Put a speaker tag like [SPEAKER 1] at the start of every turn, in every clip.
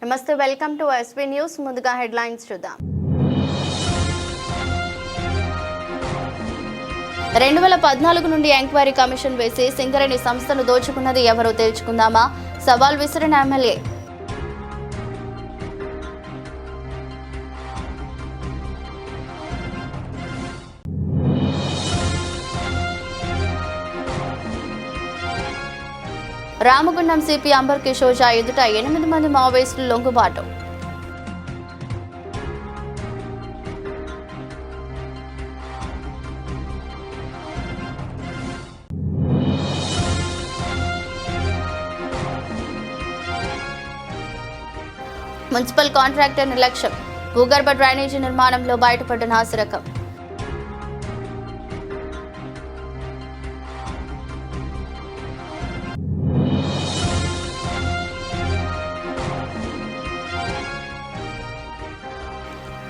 [SPEAKER 1] నమస్తే, welcome to SV news. ముందుగా headlines చూద్దాం. 2014 నుండి ఎంక్వైరీ కమిషన్ వేసి సింగరేణి సంస్థను దోచుకున్నది ఎవరో తేల్చుకుందామా? సవాల్ విసిరిన ఎమ్మెల్యే. రామగుండం సిపి అంబర్ కిషోర్ ఝా ఎదుట 8 మంది మావోయిస్టులు లొంగుబాటు. మున్సిపల్ కాంట్రాక్టర్ నిర్లక్ష్యం, భూగర్భ డ్రైనేజీ నిర్మాణంలో బయటపడ్డ నాసిరకం.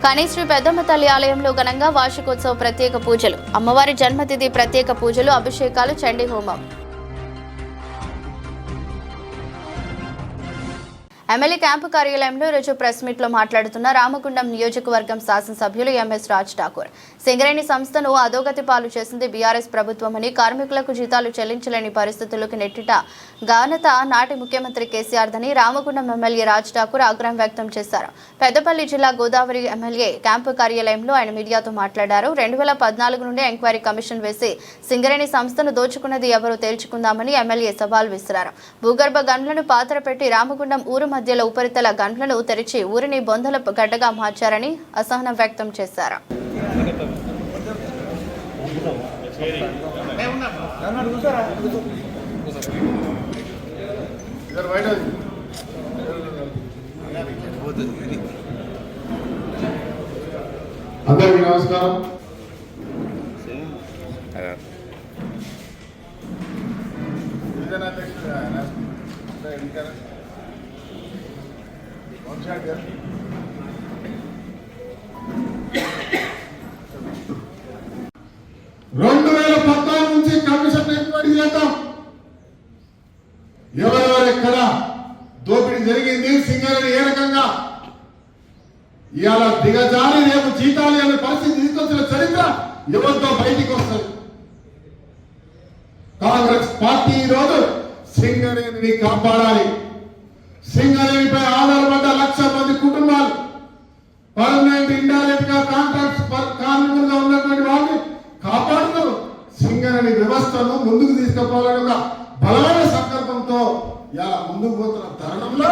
[SPEAKER 1] కనిశ్రీ పెద్దమ్మ తల్లి ఆలయంలో ఘనంగా వార్షికోత్సవ ప్రత్యేక పూజలు, అమ్మవారి జన్మతిథి ప్రత్యేక పూజలు, అభిషేకాలు, చండీ హోమం. ఎమ్మెల్యే క్యాంపు కార్యాలయంలో ఈరోజు ప్రెస్ మీట్ లో మాట్లాడుతున్న రామగుండం నియోజకవర్గం శాసనసభ్యులు ఎంఎస్ రాజ్ ఠాకూర్, సింగరేణి సంస్థను అధోగతి పాలు చేసింది బీఆర్ఎస్ ప్రభుత్వమని, కార్మికులకు జీతాలు చెల్లించలేని పరిస్థితుల్లోకి నెట్టిట ఘనత నాటి ముఖ్యమంత్రి కేసీఆర్ దని రామగుండం ఎమ్మెల్యే రాజ్ ఠాకూర్ ఆగ్రహం వ్యక్తం చేశారు. పెద్దపల్లి జిల్లా గోదావరి ఎమ్మెల్యే క్యాంపు కార్యాలయంలో ఆయన మీడియాతో మాట్లాడారు. 2014 నుండి ఎంక్వైరీ కమిషన్ వేసి సింగరేణి సంస్థను దోచుకున్నది ఎవరో తేల్చుకుందామని ఎమ్మెల్యే సవాల్ విసిరారు. భూగర్భ గనులను పాత్ర పెట్టి రామగుండం ఊరు మధ్యలో ఉపరితల గన్లను తెరిచి ఊరిని బొందల గడ్డగా మార్చారని అసహనం వ్యక్తం చేశారు.
[SPEAKER 2] అందరికీ నమస్కారం. రెండు 2014 నుంచి కమిషన్ ఎంక్వైరీ చేద్దాం. ఎవరెవరు ఎక్కడ దోపిడీ జరిగింది, సింగరేణి ఏ రకంగా ఇవాళ దిగజారి రేపు జీతాలు అనే పరిస్థితి తీసుకొచ్చిన చరిత్ర ఎవరితో బయటికి వస్తుంది. కాంగ్రెస్ పార్టీ ఈరోజు సింగరేణిని కాపాడాలి. సింగరేణిపై ఆధారపడ్డ 1,00,000 మంది కుటుంబాలు, పర్మనెంట్ ఇండైరెక్ట్ గా కాంట్రాక్ట్ కార్మికులుగా ఉన్నటువంటి వాళ్ళని కాపాడుతూ సింగరేణి వ్యవస్థను ముందుకు తీసుకుపోవాలని ఒక బలమైన సంకల్పంతో ఇలా ముందుకు పోతున్న తరుణంలో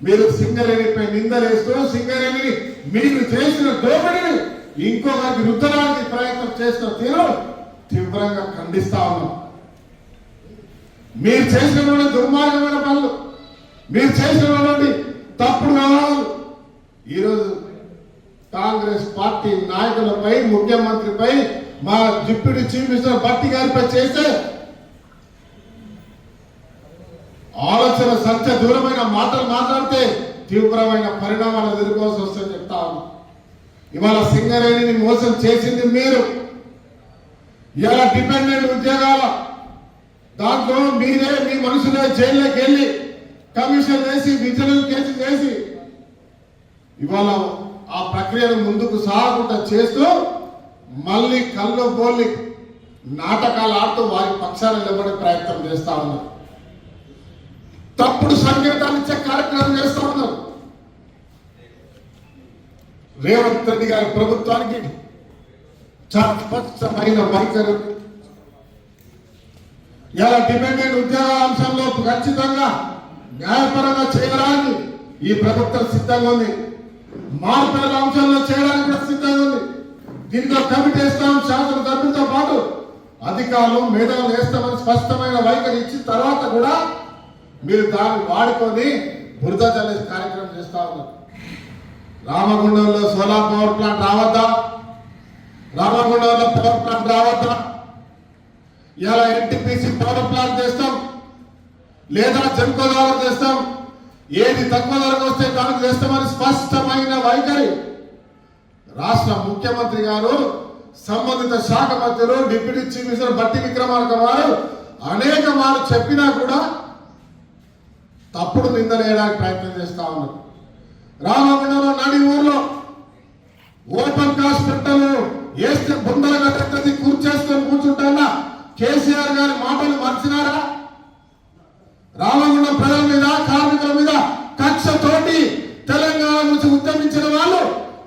[SPEAKER 2] మీరు సింగరేణిపై నిందలేస్తూ సింగరేణిని మీరు చేసిన దోపిడిని ఇంకొకరికి రుద్దడానికి ప్రయత్నం చేస్తున్న తీరు తీవ్రంగా ఖండిస్తా ఉన్నాం. మీరు చేసినటువంటి దుర్మార్గమైన పనులు, మీరు చేసినటువంటి తప్పుడు వ్యవహారాలు ఈరోజు కాంగ్రెస్ పార్టీ నాయకులపై, ముఖ్యమంత్రిపై, మా డిప్యూటీ చీఫ్ మినిస్టర్ భట్టి గారిపై చేసే ఆలోచన సంఖ్య దూరమైన మాటలు మాట్లాడితే తీవ్రమైన పరిణామాలు ఎదుర్కోవాల్సి వస్తుందని చెప్తా ఉన్నాం. ఇవాళ సింగరేణిని మోసం చేసింది మీరు. ఇవాళ డిపెండెంట్ ఉద్యోగాల దాంట్లో మీరే మీ మనుషులే జైల్లోకి వెళ్ళి కమిషన్ వేసి విజిలెన్స్ కేసు వేసి ఇవాళ ఆ ప్రక్రియను ముందుకు సాగకుండా చేస్తూ మళ్ళీ కళ్ళు బోల్లి నాటకాలు ఆడుతూ వారి పక్షాన్ని నిలబడే ప్రయత్నం చేస్తా ఉన్నారు. తప్పుడు సంకేతాలు ఇచ్చే కార్యక్రమం చేస్తా ఉన్నారు. రేవంత్ రెడ్డి గారి ప్రభుత్వానికి చాలా స్పష్టమైన వైఖరి. ఇలా డిపెండెంట్ ఉద్యోగ అంశంలో ఖచ్చితంగా న్యాయపరంగా చేయడానికి ఈ ప్రభుత్వం సిద్ధంగా ఉంది. మార్పుల అంశంలో చేయడానికి కూడా సిద్ధంగా ఉంది. దీంతో కమిటీ వేస్తాం, శాసనసభ్యులతో పాటు అధికారులు మేధావులు వేస్తామని స్పష్టమైన వైఖరి ఇచ్చిన తర్వాత కూడా మీరు దాన్ని వాడుకొని బురద చల్లే కార్యక్రమం చేస్తా ఉన్నారు. రామగుండంలో సోలార్ పవర్ ప్లాంట్ రావద్దా? రామగుండంలో పవర్ ప్లాంట్ రావద్దా? ఇలా ఎన్టీపీసీ పవర్ ప్లాంట్ చేస్తాం, లేదా జన్కో ద్వారా చేస్తాం. ఏది తక్కువ ధరకు వస్తే దానికి చేస్తామని స్పష్టమైన వైఖరి రాష్ట్ర ముఖ్యమంత్రి గారు, సంబంధిత శాఖ మంత్రులు, deputy chief minister Bhatti Vikramarka వారు అనేక మార్లు చెప్పినా కూడా తప్పుడు నిందలేయడానికి ప్రయత్నం చేస్తా ఉన్నారు. రామగుండంలో నడి ఊర్లో ఓపెన్ కాస్ట్ పెట్టలు వేస్తే బొందల గట్టి కూర్చేసుకొని కూర్చుంటా కేసీఆర్ గారి మాటలు మర్చినారా? రామగుండం ప్రజల మీద కార్మికుల మీద కక్షతోటి తెలంగాణ నుంచి ఉద్యమించిన వాళ్ళు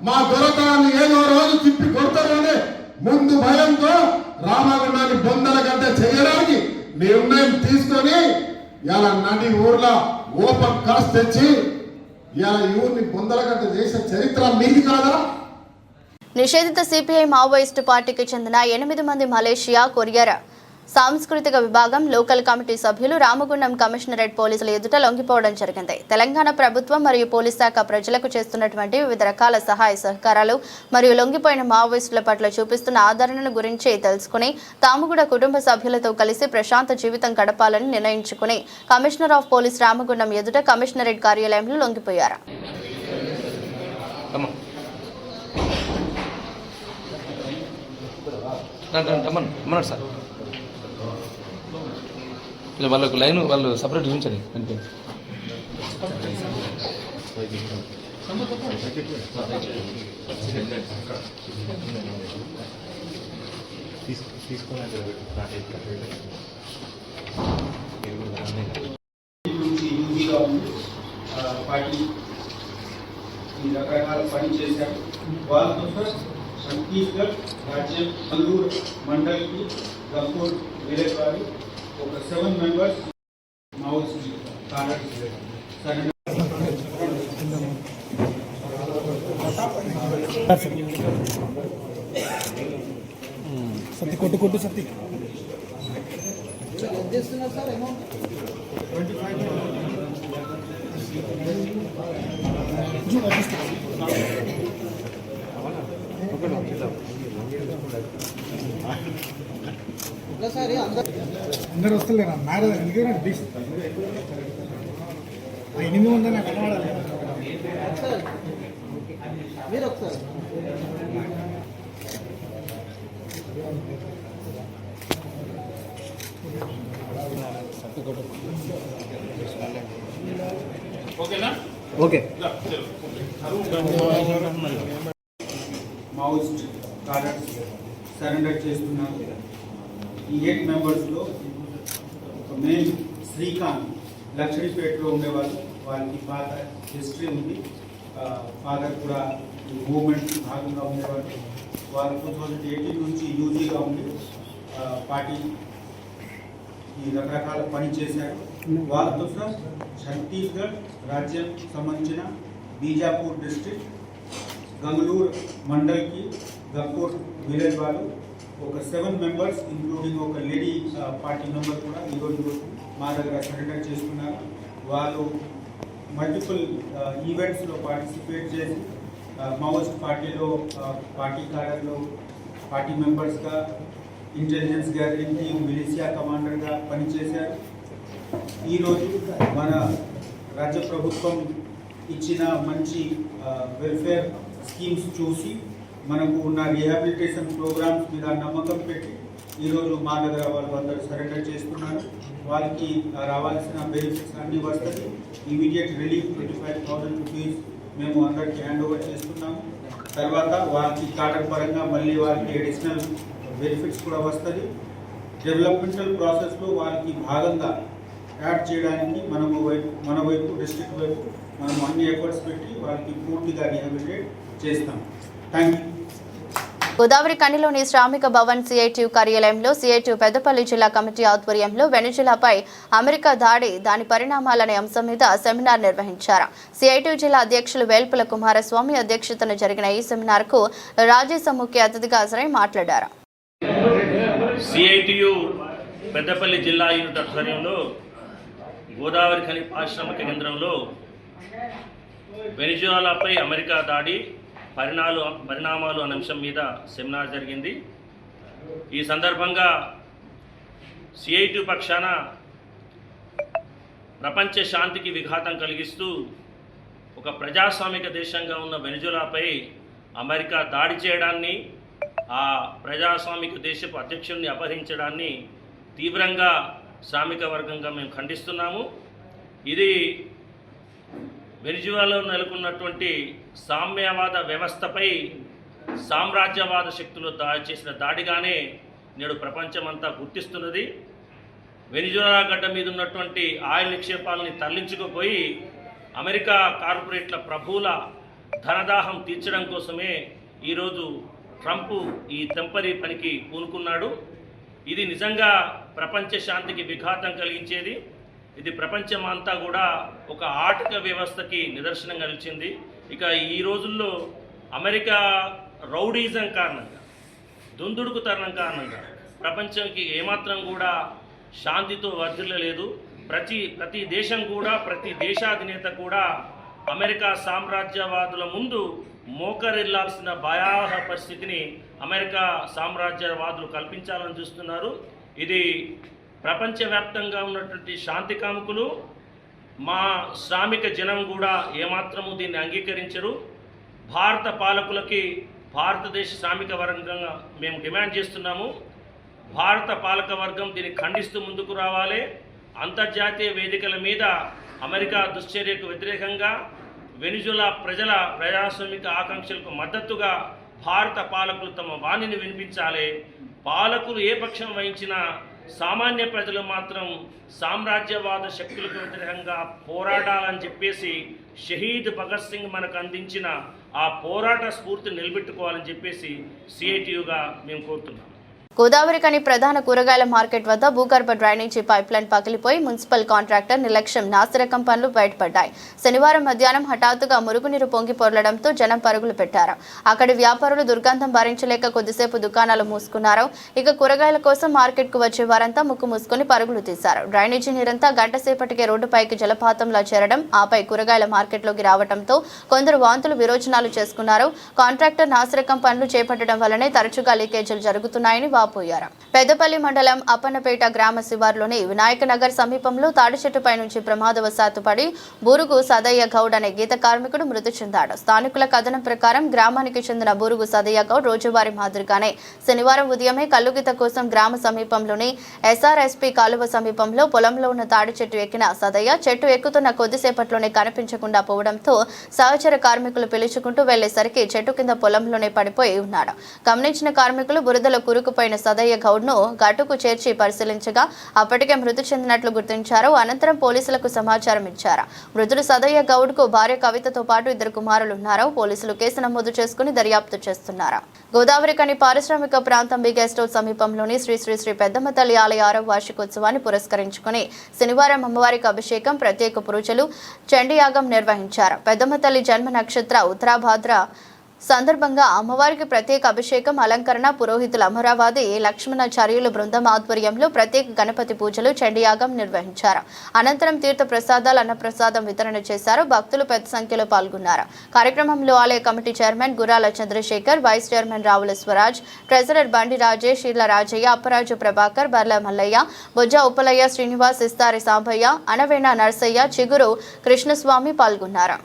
[SPEAKER 2] మా దొరకాన్ని ఏదో రోజు తిప్పి కొడతారు అనే ముందు భయంతో రామగుండాన్ని బొందల గడ్డ చేయడానికి నిర్ణయం తీసుకొని ఇలా నడి ఊర్లో ఓపెన్ కాస్ట్ తెచ్చి ఇలా ఊరిని బొందల గడ్డ చేసే చరిత్ర మీది కాదా?
[SPEAKER 1] నిషేధిత సిపిఐ మావోయిస్టు పార్టీకి చెందిన 8 మంది మలేషియా, కొరియా సాంస్కృతిక విభాగం లోకల్ కమిటీ సభ్యులు రామగుండం కమిషనరేట్ పోలీసుల ఎదుట లొంగిపోవడం జరిగింది. తెలంగాణ ప్రభుత్వం మరియు పోలీస్ శాఖ ప్రజలకు చేస్తున్నటువంటి వివిధ రకాల సహాయ సహకారాలు మరియు లొంగిపోయిన మావోయిస్టుల పట్ల చూపిస్తున్న ఆదరణను గురించి తెలుసుకుని తాము కూడా కుటుంబ సభ్యులతో కలిసి ప్రశాంత జీవితం గడపాలని నిర్ణయించుకుని కమిషనర్ ఆఫ్ పోలీస్ రామగుండం ఎదుట కమిషనరేట్ కార్యాలయంలో లొంగిపోయారు.
[SPEAKER 3] సార్ వాళ్ళకు లైన్ వాళ్ళు సపరేట్ ఉంచండి.
[SPEAKER 4] పార్టీ రకరకాల పని చేశారు. వాళ్ళతో ఛత్తీస్గఢ్ రాజ్యం మల్లూరు మండల్కి గంపూర్ విలేజ్ వారి ఒక 7 మెంబర్స్ మావోయిస్ట్
[SPEAKER 5] సత్తి కొట్టు సత్తి అందరు వస్తలేరా? మ్యారేజ్ ఎందుకంటే 8 మంది నాకు కనబడాలి. మీరు ఒకసారి ఓకే.
[SPEAKER 4] మావోయిస్ట్ కార్డర్స్ సరెండర్ చేస్తున్నారు. ఈ 8 మెంబర్స్లో ఒక మెయిన్ శ్రీకాంత్ లక్ష్మీపేటలో ఉండేవాళ్ళు. వాళ్ళకి పాత హిస్టరీ ఉంది. ఫాదర్ కూడా ఈ మూవ్మెంట్ భాగంగా ఉండేవాళ్ళు. వాళ్ళు 2018 నుంచి యూజీగా ఉండి పార్టీ ఈ రకరకాల పని చేశారు. వాళ్ళతో సార్ ఛత్తీస్గఢ్ రాజ్యం సంబంధించిన బీజాపూర్ డిస్ట్రిక్ట్ గంగళూరు మండల్కి గంపూర్ విలేజ్ వాళ్ళు ఒక 7 మెంబర్స్ ఇంక్లూడింగ్ ఒక లేడీ పార్టీ మెంబర్ కూడా ఈరోజు మా దగ్గర సరెండర్ చేస్తున్నారు. వాళ్ళు మల్టిపుల్ ఈవెంట్స్లో పార్టిసిపేట్ చేసి మావోయిస్ట్ పార్టీలో పార్టీ కార్యలో పార్టీ మెంబర్స్గా ఇంటెలిజెన్స్ గ్యాదరింగ్ టీమ్ మిలిషియా కమాండర్గా పనిచేశారు. ఈరోజు మన రాజ్య ప్రభుత్వం ఇచ్చిన మంచి వెల్ఫేర్ స్కీమ్స్ చూసి మనకు ఉన్న రీహాబిలిటేషన్ ప్రోగ్రామ్స్ మీద నమ్మకం పెట్టి ఈరోజు మా దగ్గర వాళ్ళు అందరూ సరెండర్ చేస్తున్నారు. వాళ్ళకి రావాల్సిన బెనిఫిట్స్ అన్నీ వస్తుంది. ఇమీడియట్ రిలీఫ్ 25,000 రూపీస్ మేము అందరికీ హ్యాండ్ ఓవర్ చేస్తున్నాము. తర్వాత వాళ్ళకి కార్డర్ పరంగా మళ్ళీ వాళ్ళకి అడిషనల్ బెనిఫిట్స్ కూడా వస్తుంది. డెవలప్మెంటల్ ప్రాసెస్లో వాళ్ళకి భాగంగా యాడ్ చేయడానికి మన వైపు డిస్ట్రిక్ట్ వైపు మనం అన్ని ఎఫర్ట్స్ పెట్టి వాళ్ళకి పూర్తిగా రీహాబిలిటేట్ చేస్తాం. Thank you.
[SPEAKER 1] గోదావరి కనిలోని శ్రామిక భవన్ సిఐటియు కార్యాలయంలో సిఐటియు పెద్దపల్లి జిల్లా కమిటీ ఆధ్వర్యంలో వెనుజులాపై అమెరికా దాడి దాని పరిణామాలనే అంశం మీద సెమినార్ నిర్వహించారు. సిఐటియు జిల్లా అధ్యక్షులు వేల్పుల కుమారస్వామి అధ్యక్షతన జరిగిన ఈ సెమినార్కు రాజ్యసభ ముఖ్య అతిథిగా హాజరై మాట్లాడారు.
[SPEAKER 6] సిఐటియు పెద్దపల్లి జిల్లా యూనిట్ ఆధ్వర్యంలో గోదావరి ఖని పారిశ్రామిక కేంద్రంలో వెనిజులాపై అమెరికా దాడి పరిణామాలు అనే అంశం మీద సెమినార్ జరిగింది. ఈ సందర్భంగా సిఐటియు పక్షాన ప్రపంచ శాంతికి విఘాతం కలిగిస్తూ ఒక ప్రజాస్వామిక దేశంగా ఉన్న వెనిజులాపై అమెరికా దాడి చేయడాన్ని, ఆ ప్రజాస్వామిక దేశపు అధ్యక్షుడిని అపహరించడాన్ని తీవ్రంగా శ్రామిక వర్గంగా మేము ఖండిస్తున్నాము. ఇది వెనిజులాలో నెలకొన్నటువంటి సామ్యవాద వ్యవస్థపై సామ్రాజ్యవాద శక్తులు చేసిన దాడిగానే నేడు ప్రపంచమంతా గుర్తిస్తున్నది. వెనిజులా గడ్డ మీద ఉన్నటువంటి ఆయిల్ నిక్షేపాలని తరలించుకుపోయి అమెరికా కార్పొరేట్ల ప్రభువుల ధనదాహం తీర్చడం కోసమే ఈరోజు ట్రంప్ ఈ తెంపరీ పనికి పూనుకున్నాడు. ఇది నిజంగా ప్రపంచ శాంతికి విఘాతం కలిగించేది. ఇది ప్రపంచమంతా కూడా ఒక ఆర్థిక వ్యవస్థకి నిదర్శనంగా నిలిచింది. ఇక ఈ రోజుల్లో అమెరికా రౌడీజం కారణంగా, దుందుడుకుతనం కారణంగా ప్రపంచానికి ఏమాత్రం కూడా శాంతితో వర్ధిల్లలేదు. ప్రతి దేశం కూడా, ప్రతి దేశాధినేత కూడా అమెరికా సామ్రాజ్యవాదుల ముందు మోకరిల్లాల్సిన భయావహ పరిస్థితిని అమెరికా సామ్రాజ్యవాదులు కల్పించాలని చూస్తున్నారు. ఇది ప్రపంచవ్యాప్తంగా ఉన్నటువంటి శాంతి కాముకులు, మా శ్రామిక జనం కూడా ఏమాత్రము దీన్ని అంగీకరించరు. భారత పాలకులకి భారతదేశ శ్రామిక వర్గంగా మేము డిమాండ్ చేస్తున్నాము. భారత పాలక వర్గం దీన్ని ఖండిస్తూ ముందుకు రావాలి. అంతర్జాతీయ వేదికల మీద అమెరికా దుశ్చర్యకు వ్యతిరేకంగా వెనిజులా ప్రజల ప్రజాస్వామిక ఆకాంక్షలకు మద్దతుగా భారత పాలకులు తమ వాణిని వినిపించాలి. పాలకులు ఏ పక్షం వహించినా సామాన్య ప్రజలు మాత్రం సామ్రాజ్యవాద శక్తులకు వ్యతిరేకంగా పోరాడాలని చెప్పేసి షహీద్ భగత్ సింగ్ మనకు అందించిన ఆ పోరాట స్ఫూర్తిని నిలబెట్టుకోవాలని చెప్పేసి సిఐటియుగా మేము కోరుతున్నాం.
[SPEAKER 1] గోదావరి కని ప్రధాన కూరగాయల మార్కెట్ వద్ద భూగర్భ డ్రైనేజీ పైప్లైన్ పగిలిపోయి మున్సిపల్ కాంట్రాక్టర్ నిర్లక్ష్యం, నాసిరకం పనులు బయటపడ్డాయి. శనివారం మధ్యాహ్నం హఠాత్తుగా మురుగునీరు పొంగి పొర్లడంతో జనం పరుగులు పెట్టారు. అక్కడి వ్యాపారులు దుర్గంధం భరించలేక కొద్దిసేపు దుకాణాలు మూసుకున్నారు. ఇక కూరగాయల కోసం మార్కెట్కు వచ్చే వారంతా ముక్కు మూసుకొని పరుగులు తీశారు. డ్రైనేజీ నీరంతా గంట సేపటికే రోడ్డుపైకి జలపాతంలా చేరడం, ఆపై కూరగాయల మార్కెట్లోకి రావడంతో కొందరు వాంతులు విరోచనాలు చేసుకున్నారు. కాంట్రాక్టర్ నాసిరకం పనులు చేపట్టడం వల్లనే తరచుగా లీకేజీలు జరుగుతున్నాయని పోయారు. పెద్దపల్లి మండలం అప్పన్నపేట గ్రామ శివారులోని వినాయక నగర్ సమీపంలో తాడి చెట్టుపై నుంచి ప్రమాదవశాత్తు పడి బూరుగు సదయ్య గౌడ్ అనే గీత కార్మికుడు మృతి చెందాడు. స్థానికుల కథనం ప్రకారం గ్రామానికి చెందిన బూరుగు సదయ్య గౌడ్ రోజువారీ మాదిరిగానే శనివారం ఉదయమే కల్లుగీత కోసం గ్రామ సమీపంలోని ఎస్ఆర్ఎస్పీ కాలువ సమీపంలో పొలంలో ఉన్న తాడి చెట్టు ఎక్కిన సదయ్య చెట్టు ఎక్కుతున్న కొద్దిసేపట్లోనే కనిపించకుండా పోవడంతో సహచర కార్మికులు పిలుచుకుంటూ వెళ్లేసరికి చెట్టు కింద పొలంలోనే పడిపోయి ఉన్నాడు. గమనించిన కార్మికులు బురదలో కూరుకుపోయిన సదయ్య గౌడ్ ను గట్టుకు చేర్చి పరిశీలించగా అప్పటికే మృతి చెందినట్లు గుర్తించారు. అనంతరం పోలీసులకు సమాచారం ఇచ్చారు. మృతుడు సదయ్య గౌడ్ కు భార్య కవితతో పాటు 2 కుమారులు ఉన్నారు. పోలీసులు కేసు నమోదు చేసుకుని దర్యాప్తు చేస్తున్నారు. గోదావరి కని పారిశ్రామిక ప్రాంతం బి గెస్ట్ హౌస్ సమీపంలోని శ్రీ శ్రీ శ్రీ పెద్దమ్మ తల్లి ఆలయ 6వ వార్షికోత్సవాన్ని పురస్కరించుకుని శనివారం అమ్మవారికి అభిషేకం, ప్రత్యేక పూజలు, చండీయాగం నిర్వహించారు. పెద్దమ్మ తల్లి జన్మ నక్షత్ర ఉత్తరాభాద్ర సందర్భంగా అమ్మవారికి ప్రత్యేక అభిషేకం, అలంకరణ, పురోహితుల అమరావతి లక్ష్మణాచార్యుల బృందం ఆధ్వర్యంలో ప్రత్యేక గణపతి పూజలు, చండీయాగం నిర్వహించారు. అనంతరం తీర్థ ప్రసాదాలు, అన్నప్రసాదం వితరణ చేశారు. భక్తులు పెద్ద సంఖ్యలో పాల్గొన్నారు. కార్యక్రమంలో ఆలయ committee chairman Gurala Chandrashekar, vice chairman Ravula Swaraj, treasurer Bandi Rajesh, ఇళ్ల రాజయ్య, అప్పరాజు ప్రభాకర్, బర్ల మల్లయ్య, బొజ్జ ఉప్పలయ్య, శ్రీనివాస్, ఇస్తారి సాంబయ్య, అనవేణ నర్సయ్య, చిగురు కృష్ణస్వామి పాల్గొన్నారు.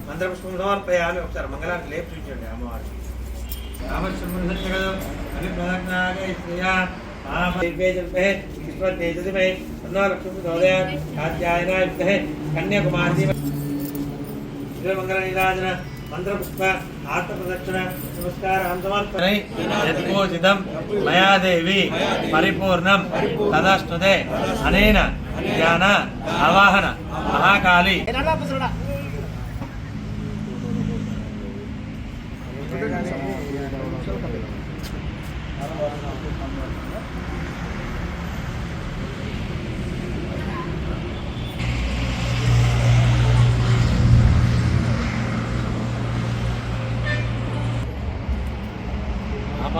[SPEAKER 7] మంత్రపుష్పం సమర్పయామి. ఒకసారి మంగళాన్ని లేపు చూపించండి అమ్మవారికి. కన్యాకుమారి మంగళ నీరాజన మంత్రపుష్ప ఆత్మప్రదక్షిణ నమస్కారం సమర్పణం మయా దేవి పరిపూర్ణం తదాస్తుతే అనేన జ్ఞాన ఆవాహన మహాకాళి.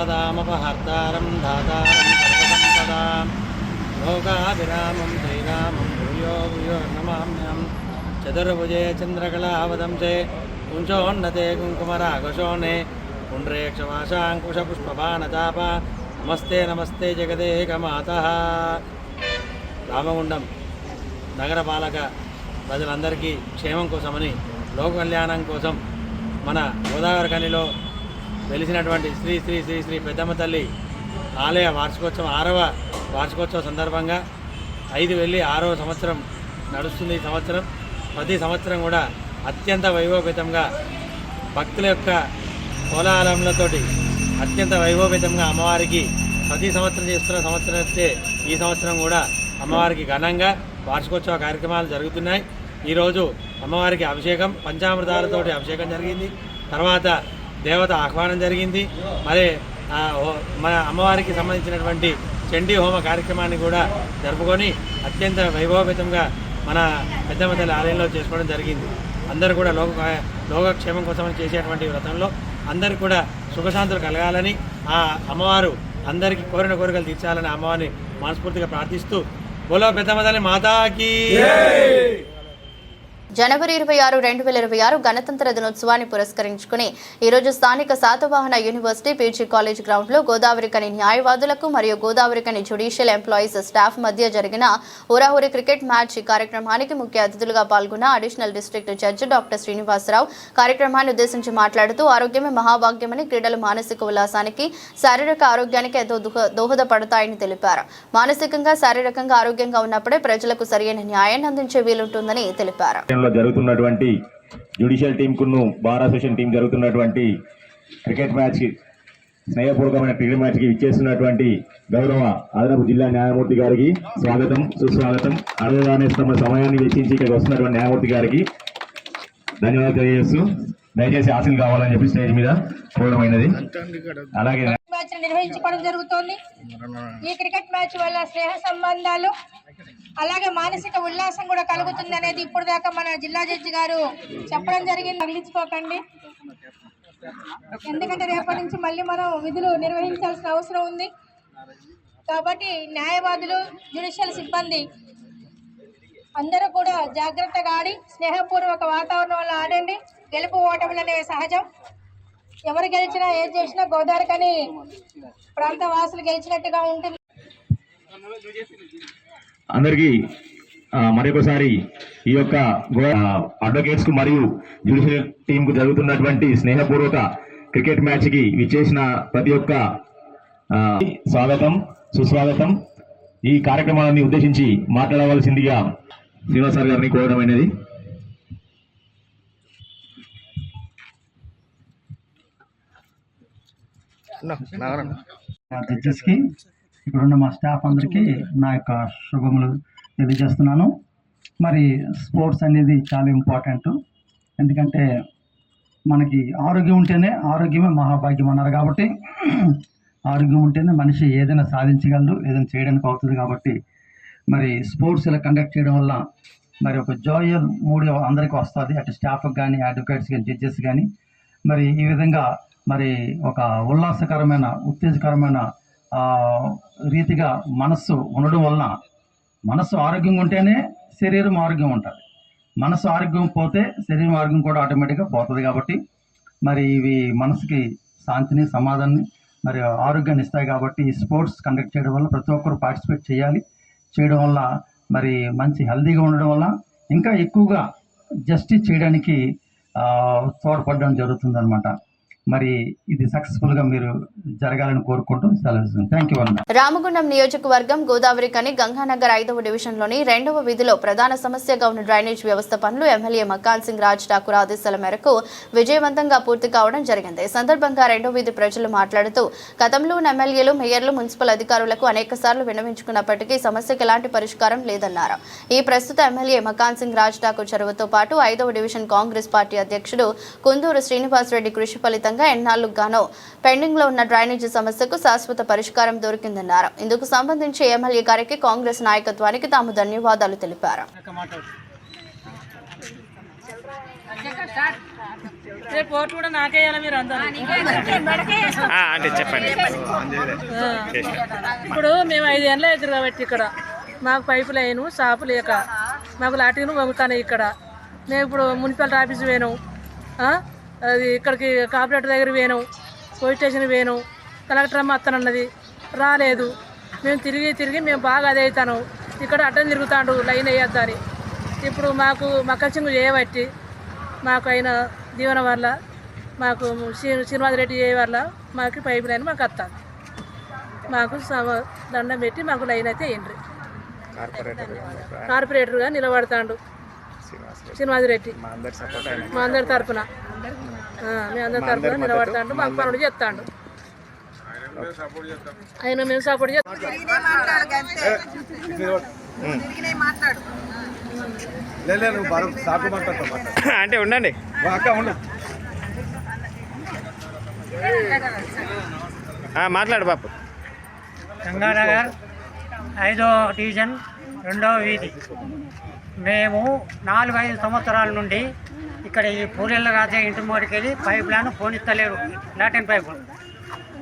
[SPEAKER 7] ఆపదామపహర్తారం ధాతారం సర్వసంపదాం లోకాభిరామం శ్రీరామం భూయో భూయో నమామ్యం చతుర్భుజే చంద్రకళావదంసే కుంచోన్నతే కుంకుమరాఘోషోణే పుండ్రేక్షమాశాంకుశపుష్పబాణచాప నమస్తే నమస్తే జగదేకమాతః. రామగుండం నగరపాలక ప్రజలందరికీ క్షేమం కోసమని లోక కళ్యాణం కోసం మన గోదావరి ఖనిలో వెలిసినటువంటి శ్రీ శ్రీ శ్రీ శ్రీ పెద్దమ్మ తల్లి ఆలయ వార్షికోత్సవం 6వ వార్షికోత్సవ సందర్భంగా 5 వెళ్ళి 6వ సంవత్సరం నడుస్తుంది. ఈ సంవత్సరం ప్రతి సంవత్సరం కూడా అత్యంత వైభవపేతంగా భక్తుల యొక్క కోలాహలములతోటి అత్యంత వైభవపేతంగా అమ్మవారికి ప్రతి సంవత్సరం చేస్తున్న సంవత్సరం వస్తే ఈ సంవత్సరం కూడా అమ్మవారికి ఘనంగా వార్షికోత్సవ కార్యక్రమాలు జరుగుతున్నాయి. ఈరోజు అమ్మవారికి అభిషేకం పంచామృతాలతోటి అభిషేకం జరిగింది. తర్వాత దేవత ఆహ్వానం జరిగింది. మరి మన అమ్మవారికి సంబంధించినటువంటి చండీ హోమ కార్యక్రమాన్ని కూడా జరుపుకొని అత్యంత వైభవపేతంగా మన పెద్దమ్మ తల్లి ఆలయంలో చేసుకోవడం జరిగింది. అందరూ కూడా లోకక్షేమం కోసం చేసేటువంటి వ్రతంలో అందరికీ కూడా సుఖశాంతులు కలగాలని ఆ అమ్మవారు అందరికీ కోరిన కోరికలు తీర్చాలని అమ్మవారిని మనస్ఫూర్తిగా ప్రార్థిస్తూ బోలో పెద్దమ్మ తల్లి మాతాకి.
[SPEAKER 1] జనవరి 26, 2026 గణతంత్ర దినోత్సవాన్ని పురస్కరించుకుని ఈరోజు స్థానిక శాతవాహన యూనివర్సిటీ పీజీ కాలేజ్ గ్రౌండ్లో గోదావరి కని న్యాయవాదులకు మరియు గోదావరి కని జ్యుడిషియల్ ఎంప్లాయీస్ స్టాఫ్ మధ్య జరిగిన హోరాహోరీ క్రికెట్ మ్యాచ్ కార్యక్రమానికి ముఖ్య అతిథులుగా పాల్గొన్న additional district judge doctor Srinivasa Rao కార్యక్రమాన్ని ఉద్దేశించి మాట్లాడుతూ ఆరోగ్యమే మహాభాగ్యమని, క్రీడలు మానసిక ఉల్లాసానికి, శారీరక ఆరోగ్యానికి ఎంతో దోహదపడతాయని తెలిపారు. మానసికంగా శారీరకంగా ఆరోగ్యంగా ఉన్నప్పుడే ప్రజలకు సరైన న్యాయాన్ని అందించే వీలుంటుందని తెలిపారు.
[SPEAKER 8] జరుగుతున్నటువంటి జ్యుడిషియల్ టీంకును బార్ అసోసియేషన్ టీం జరుగుతున్నటువంటి క్రికెట్ మ్యాచ్ స్నేహపూర్వకమైన క్రికెట్ మ్యాచ్కి ఇచ్చేస్తున్నటువంటి గౌరవ అదనపు జిల్లా న్యాయమూర్తి గారికి స్వాగతం సుస్వాగతం. అడగగానే తమ సమయాన్ని వెచ్చించి ఇక్కడికి వస్తున్నటువంటి న్యాయమూర్తి గారికి ధన్యవాదాలు తెలియజేస్తూ దయచేసి హాసిల్ కావాలని చెప్పి స్టేజ్ మీద చూడమైనది. అలాగే
[SPEAKER 9] మ్యాచ్ నిర్వహించుకోవడం జరుగుతోంది. ఈ క్రికెట్ మ్యాచ్ వల్ల స్నేహ సంబంధాలు అలాగే మానసిక ఉల్లాసం కూడా కలుగుతుంది అనేది ఇప్పుడు దాకా మన జిల్లా జడ్జి గారు చెప్పడం జరిగింది. తగిలించుకోకండి, ఎందుకంటే రేపటి నుంచి మళ్ళీ మనం విధులు నిర్వహించాల్సిన అవసరం ఉంది. కాబట్టి న్యాయవాదులు, జ్యుడిషియల్ సిబ్బంది అందరూ కూడా జాగ్రత్తగా ఆడి స్నేహపూర్వక వాతావరణంలో ఆడండి. గెలుపు ఓటములు అనేవి సహజం. ఎవరు గెలిచినా ఏం చేసినా గోదావరి కని ప్రాంత వాసులు గెలిచినట్టుగా ఉంటుంది.
[SPEAKER 8] అందరికీ మరొకసారి ఈ యొక్క అడ్వకేట్స్ కు మరియు జ్యుడిషియల్ టీం కు జరుగుతున్నటువంటి స్నేహపూర్వక క్రికెట్ మ్యాచ్ కి విచ్చేసిన ప్రతి ఒక్క స్వాగతం సుస్వాగతం. ఈ కార్యక్రమాన్ని ఉద్దేశించి మాట్లాడవలసిందిగా శ్రీనివాస్ సార్ గారిని కోరడం అనేది.
[SPEAKER 10] జడ్జెస్ కి, ఇక్కడున్న మా స్టాఫ్ అందరికీ నా యొక్క శుభములు తెలియజేస్తున్నాను. మరి స్పోర్ట్స్ అనేది చాలా ఇంపార్టెంట్. ఎందుకంటే మనకి ఆరోగ్యం ఉంటేనే ఆరోగ్యమే మహాభాగ్యం అన్నారు. కాబట్టి ఆరోగ్యం ఉంటేనే మనిషి ఏదైనా సాధించగలడు, ఏదైనా చేయడానికి అవుతుంది. కాబట్టి మరి స్పోర్ట్స్ ఇలా కండక్ట్ చేయడం వల్ల మరి ఒక జాయల్ మూడ్ అందరికీ వస్తుంది. అటు స్టాఫ్కి కానీ, అడ్వకేట్స్ కానీ, జడ్జెస్ కానీ. మరి ఈ విధంగా మరి ఒక ఉల్లాసకరమైన, ఉత్తేజకరమైన రీతిగా మనస్సు ఉండడం వలన, మనస్సు ఆరోగ్యంగా ఉంటేనే శరీరం ఆరోగ్యం ఉంటుంది. మనస్సు ఆరోగ్యం పోతే శరీరం ఆరోగ్యం కూడా ఆటోమేటిక్గా పోతుంది. కాబట్టి మరి ఇవి మనసుకి శాంతిని, సమాధానాన్ని, మరి ఆరోగ్యాన్ని ఇస్తాయి. కాబట్టి ఈ స్పోర్ట్స్ కండక్ట్ చేయడం వల్ల ప్రతి ఒక్కరు పార్టిసిపేట్ చేయాలి. చేయడం వల్ల మరి మంచి హెల్తీగా ఉండడం వల్ల ఇంకా ఎక్కువగా జస్టిస్ చేయడానికి తోడ్పడడం జరుగుతుందన్నమాట. మరి ఇది సక్సెస్ఫుల్ గా మీరు జరగాలని కోరుకుంటూ సెలవు. Thank you.
[SPEAKER 1] రామగుండం నియోజకవర్గం గోదావరి కని గంగానగర్ 5వ డివిజన్లోని 2వ వీధిలో ప్రధాన సమస్యగా ఉన్న డ్రైనేజ్ వ్యవస్థ పనులు ఎమ్మెల్యే మకాన్ సింగ్ రాజ్ ఠాకూర్ ఆదేశాల మేరకు విజయవంతంగా పూర్తి కావడం జరిగింది. ఈ సందర్భంగా 2వ వీధి ప్రజలు మాట్లాడుతూ గతంలో ఉన్న ఎమ్మెల్యేలు, మేయర్లు, మున్సిపల్ అధికారులకు అనేకసార్లు విన్నవించుకున్నప్పటికీ సమస్యకు ఎలాంటి పరిష్కారం లేదన్నారు. ఈ ప్రస్తుత ఎమ్మెల్యే మకాన్ సింగ్ రాజ్ ఠాకూర్ చొరవతో పాటు 5వ డివిజన్ కాంగ్రెస్ పార్టీ అధ్యక్షుడు కుందూరు శ్రీనివాసరెడ్డి కృషి ఫలితంగా ఎన్నాళ్లకు గానో పెండింగ్ లో ఉన్న డ్రైనేజీ సమస్యకు శాశ్వత పరిష్కారం దొరికిందన్నారు. ఇందుకు సంబంధించి ఎమ్మెల్యే గారికి, కాంగ్రెస్ నాయకత్వానికి తాము ధన్యవాదాలు తెలిపారు.
[SPEAKER 9] రేపు ఓటు కూడా నాకేయాలి మీరు అందరూ.
[SPEAKER 7] అంటే చెప్పండి.
[SPEAKER 9] ఇప్పుడు మేము 5 ఏళ్ళు అవుతుంది కాబట్టి ఇక్కడ మాకు పైపు లైను షాపు లేక మాకు లాటిను వంగుతాను. ఇక్కడ మేము ఇప్పుడు మున్సిపాలిటీ ఆఫీస్ పోయినాం, అది ఇక్కడికి కార్పొరేటర్ దగ్గర పోయినాం, పోలీస్ స్టేషన్ పోయినాం, కలెక్టర్ అమ్మ అత్తనన్నది రాలేదు. మేము తిరిగి మేము బాగా అదే అవుతాను. ఇక్కడ అడ్డం తిరుగుతాడు లైన్ వేయొద్దని. ఇప్పుడు మాకు మక్కచింగు చేయబట్టి మాకు అయిన దీవెన వల్ల మాకు శ్రీనివాస్ రెడ్డి చేయ వల్ల మాకు పైపు లైన్ మాకు వస్తుంది. మాకు దండం పెట్టి మాకు లైన్ అయితే వేయండి. కార్పొరేటర్గా నిలబడతాడు శ్రీనివాస్ రెడ్డి. మా అందరి తరఫున నిలబడతాడు. మాకు పనులు చేస్తాడు. ఆయన మేము సపోర్ట్ చేస్తాం.
[SPEAKER 7] అంటే ఉండండి మాట్లాడు బాపు.
[SPEAKER 11] గంగానగర్ 5వ డివిజన్ 2వ వీధి. మేము 4-5 సంవత్సరాల నుండి ఇక్కడ ఈ పూరెళ్ళ రాజే ఇంటి మోడికి వెళ్ళి పైప్ లైన్ పోనిస్తలేరు, లాటిన్ పైపు.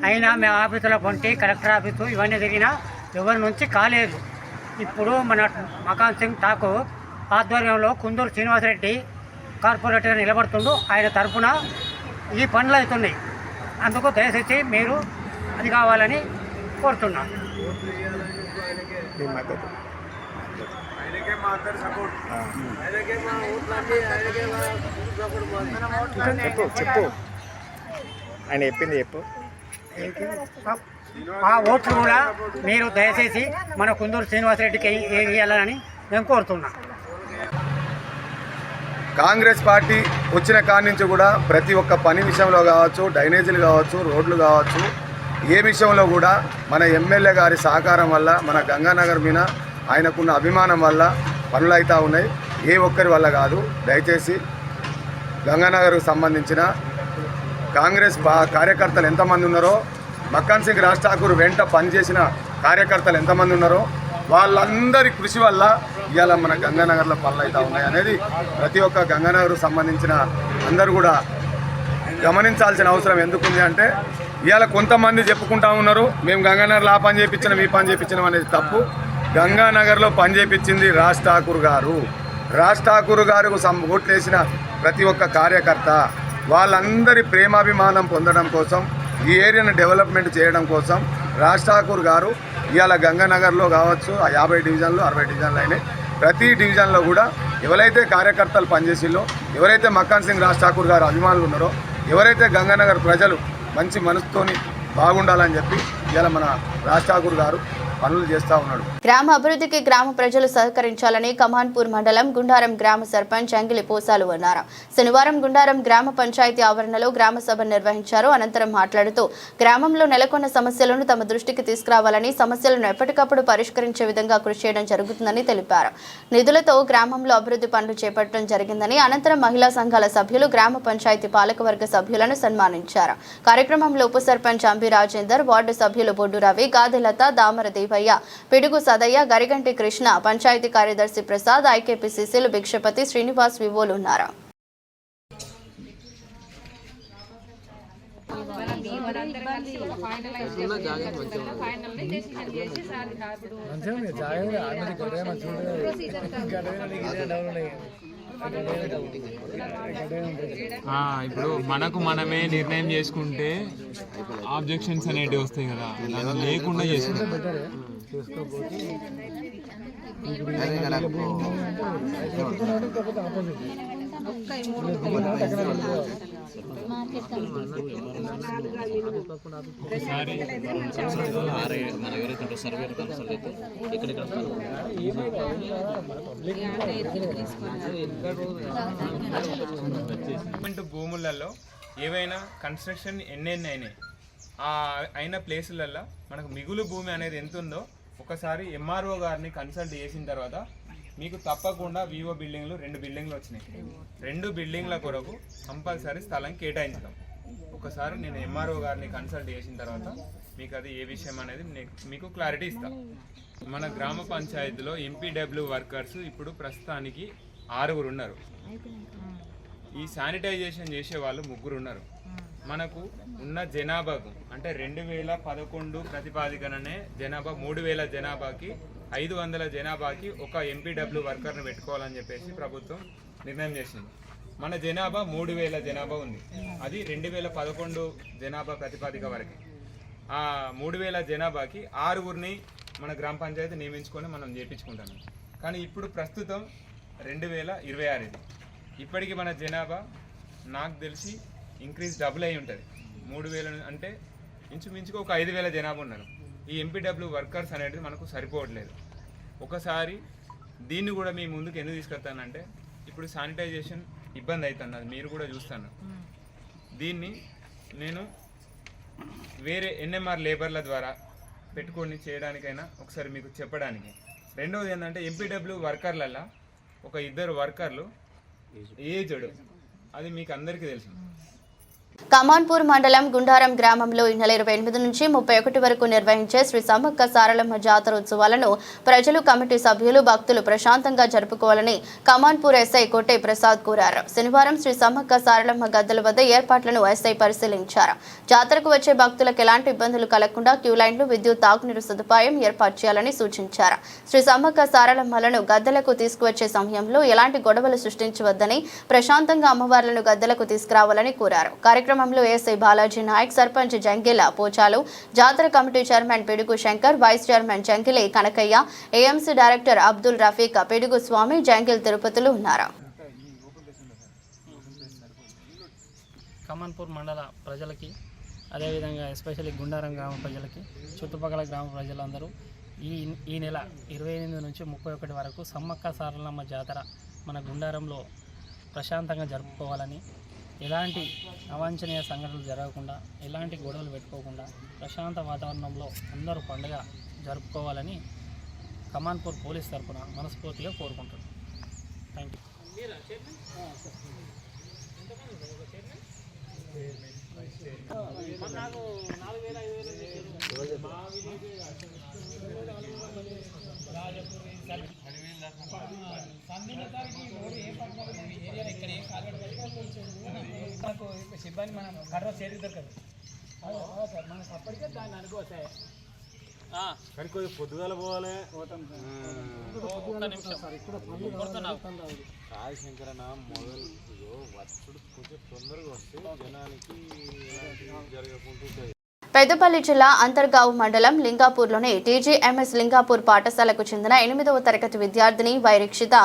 [SPEAKER 11] అయినా మేము ఆఫీసులో పొంటి కలెక్టర్ ఆఫీసు ఇవన్నీ తిరిగినా ఎవరి నుంచి కాలేదు. ఇప్పుడు మన మకాన్ సింగ్ ఠాకూర్ ఆధ్వర్యంలో కుందూరు శ్రీనివాసరెడ్డి కార్పొరేటర్ నిలబడుతుండు. ఆయన తరఫున ఈ పనులు అవుతున్నాయి. అందుకు దయచేసి మీరు అది కావాలని కోరుతున్నాం.
[SPEAKER 7] చెప్పు ఆయన చెప్పింది చెప్పు.
[SPEAKER 11] ఆ ఓట్లు కూడా మీరు దయచేసి మన కుందూరు శ్రీనివాసరెడ్డికి ఇవ్వాలని మేము కోరుతున్నాం.
[SPEAKER 2] కాంగ్రెస్ పార్టీ వచ్చిన కాడి నుంచి కూడా ప్రతి ఒక్క పని విషయంలో కావచ్చు, డ్రైనేజీలు కావచ్చు, రోడ్లు కావచ్చు, ఏ విషయంలో కూడా మన ఎమ్మెల్యే గారి సహకారం వల్ల, మన గంగానగర్ మీద ఆయనకున్న అభిమానం వల్ల పనులు అవుతూ ఉన్నాయి. ఏ ఒక్కరి వల్ల కాదు. దయచేసి గంగానగర్కు సంబంధించిన కాంగ్రెస్ కార్యకర్తలు ఎంతమంది ఉన్నారో, మక్కాన్ సింగ్ రాజ్ ఠాకూర్ వెంట పనిచేసిన కార్యకర్తలు ఎంతమంది ఉన్నారో వాళ్ళందరి కృషి వల్ల ఇవాళ మన గంగానగర్లో పనులు అవుతూ ఉన్నాయి అనేది ప్రతి ఒక్క గంగానగర్కు సంబంధించిన అందరూ కూడా గమనించాల్సిన అవసరం ఎందుకుంది అంటే, ఇవాళ కొంతమంది చెప్పుకుంటా ఉన్నారు మేము గంగానగర్లో ఆ పని చేయించినాం ఈ పని చేయించినాం అనేది తప్పు. గంగానగర్లో పని చేయించింది రాజ్ ఠాకూర్ గారు. రాజ్ ఠాకూర్ గారు ఓట్లేసిన ప్రతి ఒక్క కార్యకర్త వాళ్ళందరి ప్రేమాభిమానం పొందడం కోసం, ఈ ఏరియాను డెవలప్మెంట్ చేయడం కోసం రాజ్ ఠాకూర్ గారు ఇవాళ గంగానగర్లో కావచ్చు, ఆ 50 డివిజన్లు 60 డివిజన్లు అయినాయి. ప్రతి డివిజన్లో కూడా ఎవరైతే కార్యకర్తలు పనిచేసిల్లో, ఎవరైతే మక్కాన్ సింగ్ రాజ్ ఠాకూర్ గారు అభిమానులు ఉన్నారో, ఎవరైతే గంగానగర్ ప్రజలు మంచి మనసుతోని బాగుండాలని చెప్పి ఇవాళ మన రాజ్ ఠాకూర్ గారు పనులు చేస్తూ ఉన్నాడు.
[SPEAKER 1] గ్రామ అభివృద్ధికి గ్రామ ప్రజలు సహకరించాలని కమాన్పూర్ మండలం గుండారం గ్రామ సర్పంచ్ అంగిలి పోసాలు అన్నారు. శనివారం గుండారం గ్రామ పంచాయతీ ఆవరణలో గ్రామ సభ నిర్వహించారు. అనంతరం మాట్లాడుతూ గ్రామంలో నెలకొన్న సమస్యలను తమ దృష్టికి తీసుకురావాలని, సమస్యలను ఎప్పటికప్పుడు పరిష్కరించే విధంగా కృషి చేయడం జరుగుతుందని తెలిపారు. నిధులతో గ్రామంలో అభివృద్ధి పనులు చేపట్టడం జరిగిందని, అనంతరం మహిళా సంఘాల సభ్యులు గ్రామ పంచాయతీ పాలకవర్గ సభ్యులను సన్మానించారు. కార్యక్రమంలో ఉప సర్పంచ్ అంబి రాజేందర్, వార్డు సభ్యులు బొడ్డు రవి, గాదెలత, దామరదేవి, పిడుగు సదయ్య, గరిగంటి కృష్ణ, పంచాయతీ కార్యదర్శి ప్రసాద్, ఐకేపీసీసీలు భిక్షపతి, శ్రీనివాస్ వివోలు ఉన్నారు.
[SPEAKER 12] ఇప్పుడు మనకు మనమే నిర్ణయం చేసుకుంటే ఆబ్జెక్షన్స్ అనేటివి వస్తాయి కదా, దాన్ని లేకుండా చేసుకుంటాం. ఒకసారి మన ఎవరైతే సర్వే కన్సల్ట్ అయితే ఇక్కడ భూములలో ఏవైనా కన్స్ట్రక్షన్ ఎన్ని అయినాయి, అయిన ప్లేసులలో మనకు మిగులు భూమి అనేది ఎంత ఉందో ఒకసారి ఎంఆర్ఓ గారిని కన్సల్ట్ చేసిన తర్వాత మీకు తప్పకుండా వివో బిల్డింగ్లు 2 బిల్డింగ్లు వచ్చినాయి. 2 బిల్డింగ్ల కొరకు కంపల్సరీ స్థలం కేటాయించడం. ఒకసారి నేను ఎంఆర్ఓ గారిని కన్సల్ట్ చేసిన తర్వాత మీకు అది ఏ విషయం అనేది మీకు క్లారిటీ ఇస్తాను. మన గ్రామ పంచాయతీలో ఎంపీడబ్ల్యూ వర్కర్స్ ఇప్పుడు ప్రస్తుతానికి 6 ఉన్నారు. ఈ శానిటైజేషన్ చేసే వాళ్ళు 3 ఉన్నారు. మనకు ఉన్న జనాభాకు అంటే 2011 ప్రతిపాదికననే జనాభా 3000 జనాభాకి 500 జనాభాకి ఒక ఎంపీడబ్ల్యూ వర్కర్ను పెట్టుకోవాలని చెప్పేసి ప్రభుత్వం నిర్ణయం చేసింది. మన జనాభా 3000 జనాభా ఉంది. అది 2011 జనాభా ప్రతిపాదిక వరకు. ఆ 3000 జనాభాకి 6గురిని మన గ్రామ పంచాయతీ నియమించుకొని మనం చేయించుకుంటాము. కానీ ఇప్పుడు ప్రస్తుతం 2026 ఇది. ఇప్పటికీ మన జనాభా నాకు తెలిసి ఇంక్రీజ్ డబుల్ అయి ఉంటుంది. 3000 అంటే ఇంచుమించుగా ఒక 5000 జనాభా ఉన్నారు. ఈ ఎంపీడబ్ల్యూ వర్కర్స్ అనేది మనకు సరిపోవట్లేదు. ఒకసారి దీన్ని కూడా మీ ముందుకు ఎందుకు తీసుకొస్తానంటే ఇప్పుడు శానిటైజేషన్ ఇబ్బంది అవుతున్నది, మీరు కూడా చూస్తాను. దీన్ని నేను వేరే ఎన్ఎంఆర్ లేబర్ల ద్వారా పెట్టుకొని చేయడానికైనా ఒకసారి మీకు చెప్పడానికి. రెండవది ఏంటంటే ఎంపీడబ్ల్యూ వర్కర్లల్లో ఒక 2 వర్కర్లు ఏజ్డ్, అది మీకు అందరికీ తెలుసు.
[SPEAKER 1] కమాన్పూర్ మండలం గుండారం గ్రామంలో ఈ నెల 28 నుంచి 31 వరకు నిర్వహించే శ్రీ సమ్మక్క సారలమ్మ జాతర ఉత్సవాలను ప్రజలు, కమిటీ సభ్యులు, భక్తులు ప్రశాంతంగా జరుపుకోవాలని కమాన్పూర్ ఎస్ఐ కొట్టే ప్రసాద్ కోరారు. శనివారం శ్రీ సమ్మక్క సారలమ్మ గద్దెల వద్ద ఏర్పాట్లను ఎస్ఐ పరిశీలించారు. జాతరకు వచ్చే భక్తులకు ఎలాంటి ఇబ్బందులు కలగకుండా క్యూ లైన్లు, విద్యుత్, తాగునీరు సదుపాయం ఏర్పాటు చేయాలని సూచించారు. శ్రీ సమ్మక్క సారలమ్మలను గద్దెలకు తీసుకువచ్చే సమయంలో ఎలాంటి గొడవలు సృష్టించవద్దని, ప్రశాంతంగా అమ్మవార్లను గద్దెలకు తీసుకురావాలని కోరారు. కార్యక్రమంలో ఏఎస్ఐ బాలాజీ నాయక్, సర్పంచ్ జంగిల పోచాలు, జాతర కమిటీ చైర్మన్ పిడుగు Shankar, vice chairman జంగిలి Kanakaiah, AMC director Abdul Rafiq, పిడుగు స్వామి, జంగిల్ తిరుపతులు ఉన్నారు.
[SPEAKER 11] కమాన్పూర్ మండల ప్రజలకి, అదేవిధంగా ఎస్పెషల్లీ గుండారం గ్రామ ప్రజలకి, చుట్టుపక్కల గ్రామ ప్రజలందరూ ఈ నెల 28 నుంచి 31 వరకు సమ్మక్క సారలమ్మ జాతర మన గుండారంలో ప్రశాంతంగా జరుపుకోవాలని, ఎలాంటి అవాంఛనీయ సంఘటనలు జరగకుండా, ఎలాంటి గొడవలు పెట్టుకోకుండా ప్రశాంత వాతావరణంలో అందరూ పండుగ జరుపుకోవాలని కమాన్పూర్ పోలీస్ తరఫున మనస్ఫూర్తిగా కోరుకుంటున్నాను. థ్యాంక్ సిబ్బంది మనం కర్ర చేతి దొరకదు సార్, మనం అప్పటికే దాన్ని అనుకోసాయి. కానీ కొద్దిగా పొద్దుగాల పోవాలి. శంకరన్న మొదలు వచ్చుడు కొంచెం తొందరగా వస్తే జనానికి జరగకుండా.
[SPEAKER 1] పెద్దపల్లి జిల్లా అంతర్గావ్ మండలం లింగాపూర్లోని టీజీఎంఎస్ లింగాపూర్ పాఠశాలకు చెందిన 8వ తరగతి విద్యార్థిని వైరిక్షిత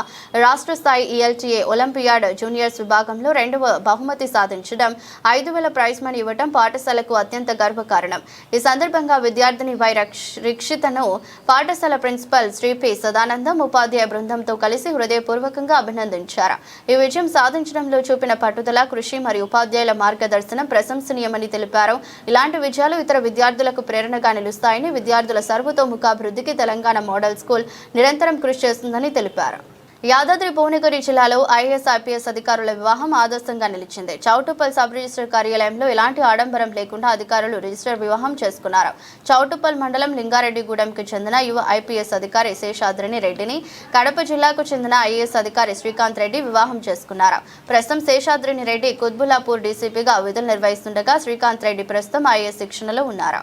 [SPEAKER 1] రాష్ట్ర స్థాయి ఈఎల్టీఏ ఒలింపియాడ్ జూనియర్స్ విభాగంలో 2వ బహుమతి సాధించడం, 5,000 ప్రైజ్ మనీ ఇవ్వడం పాఠశాలకు అత్యంత గర్వకారణం. ఈ సందర్భంగా విద్యార్థిని వైరిక్షితను పాఠశాల ప్రిన్సిపల్ శ్రీ పి సదానందం ఉపాధ్యాయ బృందంతో కలిసి హృదయపూర్వకంగా అభినందించారు. ఈ విజయం సాధించడంలో చూపిన పట్టుదల, కృషి మరియు ఉపాధ్యాయుల మార్గదర్శనం ప్రశంసనీయమని తెలిపారు. ఇలాంటి విజయాలు ఇతర విద్యార్థులకు ప్రేరణగా నిలుస్తాయని, విద్యార్థుల సర్వతోముఖాభివృద్ధికి తెలంగాణ మోడల్ స్కూల్ నిరంతరం కృషి చేస్తుందని తెలిపారు. యాదాద్రి భువనగిరి జిల్లాలో ఐఏఎస్, ఐపీఎస్ అధికారుల వివాహం ఆదర్శంగా నిలిచింది. చౌటుప్పల్ సబ్ రిజిస్టర్ కార్యాలయంలో ఎలాంటి ఆడంబరం లేకుండా అధికారులు రిజిస్టర్ వివాహం చేసుకున్నారు. చౌటుప్పల్ మండలం లింగారెడ్డిగూడెంకి చెందిన యువ ఐపీఎస్ అధికారి శేషాద్రిని రెడ్డిని కడప జిల్లాకు చెందిన ఐఏఎస్ అధికారి శ్రీకాంత్ రెడ్డి వివాహం చేసుకున్నారు. ప్రస్తుతం శేషాద్రిని రెడ్డి కుత్బుల్లాపూర్ డీసీపీగా విధులు నిర్వహిస్తుండగా శ్రీకాంత్ రెడ్డి ప్రస్తుతం ఐఏఎస్ శిక్షణలో ఉన్నారు.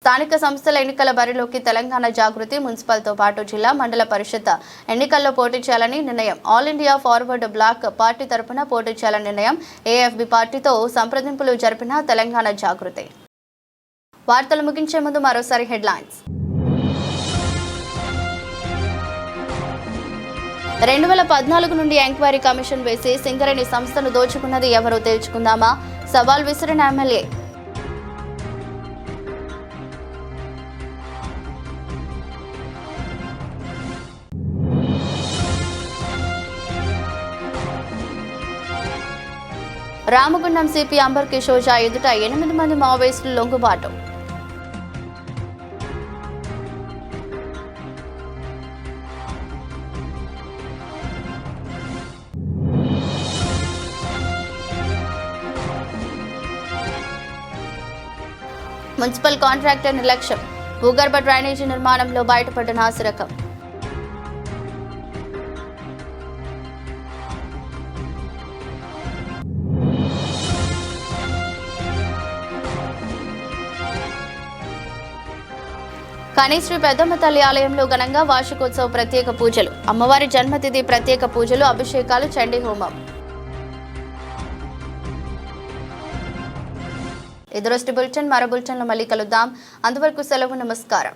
[SPEAKER 1] స్థానిక సంస్థల ఎన్నికల బరిలోకి తెలంగాణ జాగృతి మున్సిపల్తో పాటు జిల్లా, మండల పరిషత్ ఎన్నికల్లో పోటీ చేయాలని నిర్ణయం. All India Forward Bloc party తరపున పోటీ చేయాలని నిర్ణయం. ఏఎఫ్బి పార్టీతో సంప్రదింపులు జరిపిన తెలంగాణ జాగృతి. వార్తలు ముగించే ముందు మరోసారి హెడ్లైన్స్. 2014 నుండి ఎంక్వైరీ కమిషన్ వేసి సింగరేణి సంస్థను దోచుకున్నది ఎవరో తేల్చుకుందామా? సవాల్ విసిరిన ఎమ్మెల్యే. రామగుండం సిపి అంబర్ కిషోర్ ఎదుట 8 మంది మావోయిస్టులు లొంగుబాటు. మున్సిపల్ కాంట్రాక్టర్ నిర్లక్ష్యం, భూగర్భ డ్రైనేజీ నిర్మాణంలో బయటపడ్డ నాసిరకం. కానీ శ్రీ పెద్దమ్మ తల్లి ఆలయంలో ఘనంగా వార్షికోత్సవ ప్రత్యేక పూజలు, అమ్మవారి జన్మతిథి ప్రత్యేక పూజలు, అభిషేకాలు, చండీ హోమం. ఇది రోజు బులెటిన్. మరో బులెటిన్లో మళ్ళీ కలుద్దాం. అంతవరకు సెలవు. నమస్కారం.